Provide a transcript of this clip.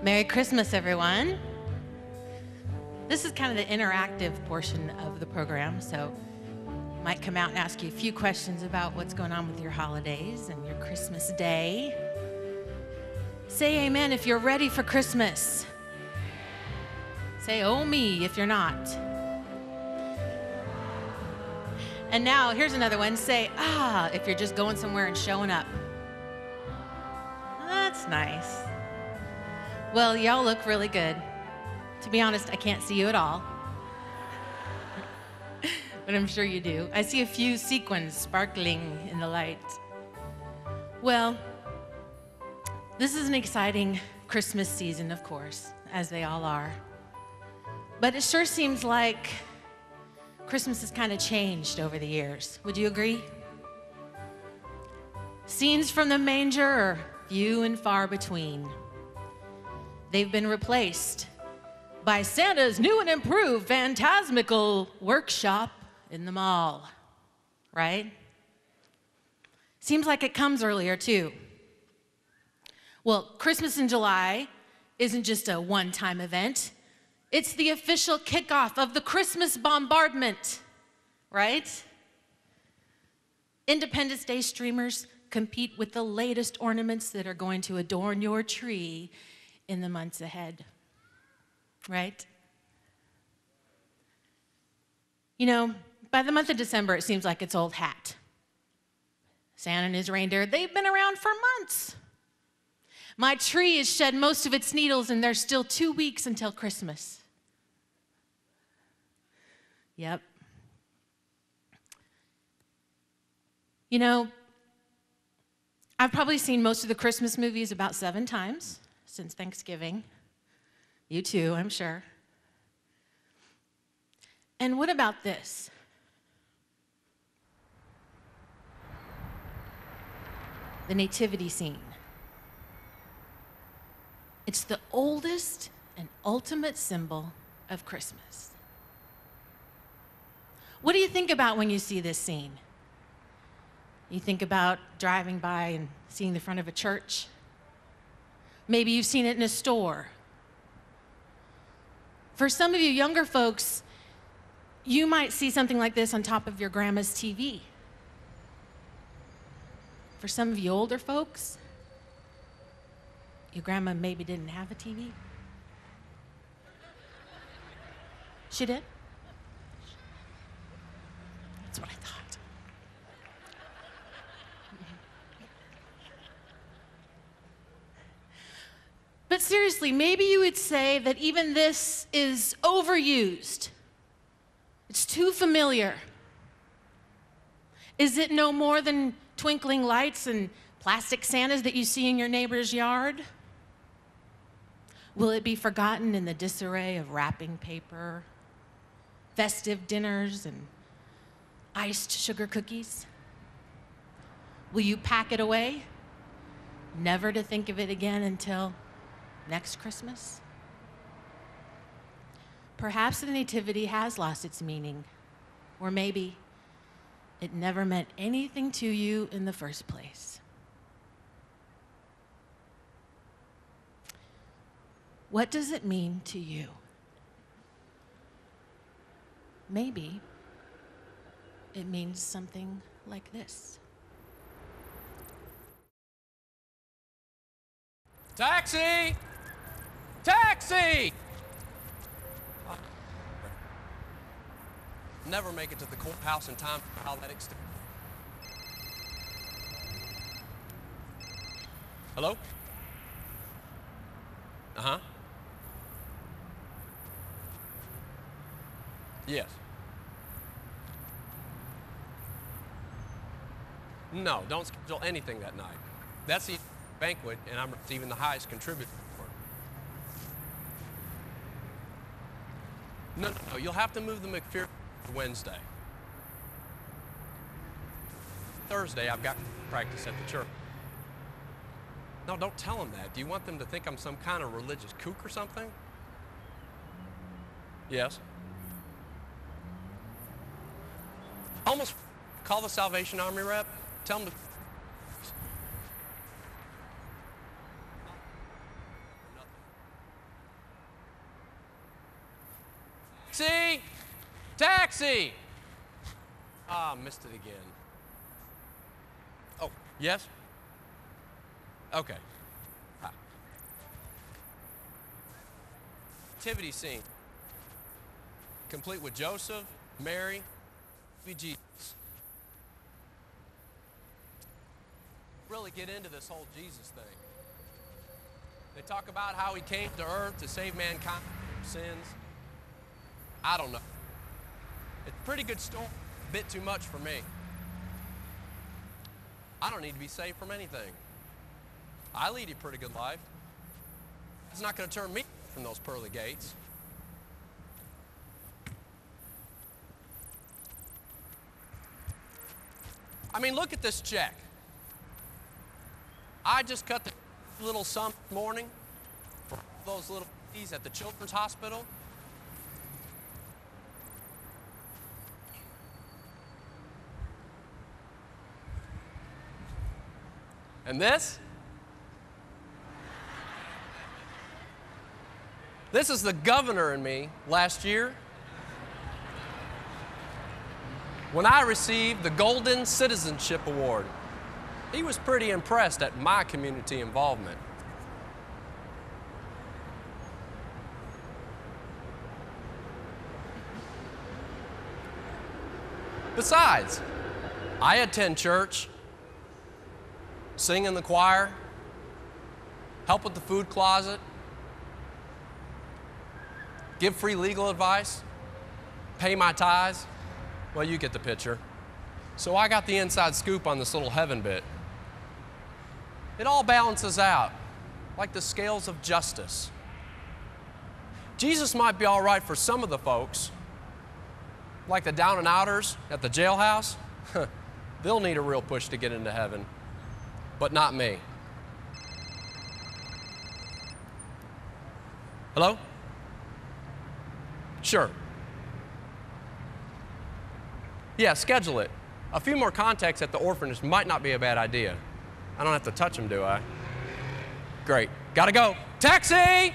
Merry Christmas, everyone. This is kind of the interactive portion of the program, so I might come out and ask you a few questions about what's going on with your holidays and your Christmas day. Say amen if you're ready for Christmas. Say oh me if you're not. And now, here's another one. Say ah if you're just going somewhere and showing up. That's nice. Well, y'all look really good. To be honest, I can't see you at all. But I'm sure you do. I see a few sequins sparkling in the light. Well, this is an exciting Christmas season, of course, as they all are. But it sure seems like Christmas has kind of changed over the years. Would you agree? Scenes from the manger are few and far between. They've been replaced by Santa's new and improved phantasmical workshop in the mall, right? Seems like it comes earlier too. Well, Christmas in July isn't just a one-time event. It's the official kickoff of the Christmas bombardment, right? Independence Day streamers compete with the latest ornaments that are going to adorn your tree in the months ahead, right? You know, by the month of December, it seems like it's old hat. Santa and his reindeer, they've been around for months. My tree has shed most of its needles, and there's still 2 weeks until Christmas. Yep. You know, I've probably seen most of the Christmas movies about 7 times since Thanksgiving. You too, I'm sure. And what about this? The nativity scene. It's the oldest and ultimate symbol of Christmas. What do you think about when you see this scene? You think about driving by and seeing the front of a church. Maybe you've seen it in a store. For some of you younger folks, you might see something like this on top of your grandma's TV. For some of you older folks, your grandma maybe didn't have a TV. She did? That's what I thought. But seriously, maybe you would say that even this is overused. It's too familiar. Is it no more than twinkling lights and plastic Santas that you see in your neighbor's yard? Will it be forgotten in the disarray of wrapping paper, festive dinners, and iced sugar cookies? Will you pack it away, never to think of it again until next Christmas? Perhaps the nativity has lost its meaning, or maybe it never meant anything to you in the first place. What does it mean to you? Maybe it means something like this. Taxi! Taxi! Never make it to the courthouse in time for athletics. Hello? Uh-huh. Yes. No, don't schedule anything that night. That's the banquet, and I'm receiving the highest contributor for it. No, you'll have to move the McPherson to Wednesday. Thursday, I've got practice at the church. No, don't tell them that. Do you want them to think I'm some kind of religious kook or something? Yes. Almost call the Salvation Army rep. Tell them to... Taxi! Taxi! Ah, missed it again. Oh, yes? Okay. Hi. Nativity scene. Complete with Joseph, Mary, Jesus. Really get into this whole Jesus thing. They talk about how he came to earth to save mankind from sins. I don't know. It's a pretty good story, a bit too much for me. I don't need to be saved from anything. I lead a pretty good life. It's not going to turn me from those pearly gates. I mean, look at this check. I just cut the little sum this morning for those little fees at the children's hospital. And this is the governor and me last year when I received the Golden Citizenship Award. He was pretty impressed at my community involvement. Besides, I attend church, sing in the choir, help with the food closet, give free legal advice, pay my tithes. Well, you get the picture. So I got the inside scoop on this little heaven bit. It all balances out, like the scales of justice. Jesus might be all right for some of the folks, like the down and outers at the jailhouse. They'll need a real push to get into heaven, but not me. Hello? Sure. Yeah, schedule it. A few more contacts at the orphanage might not be a bad idea. I don't have to touch them, do I? Great. Gotta go. Taxi!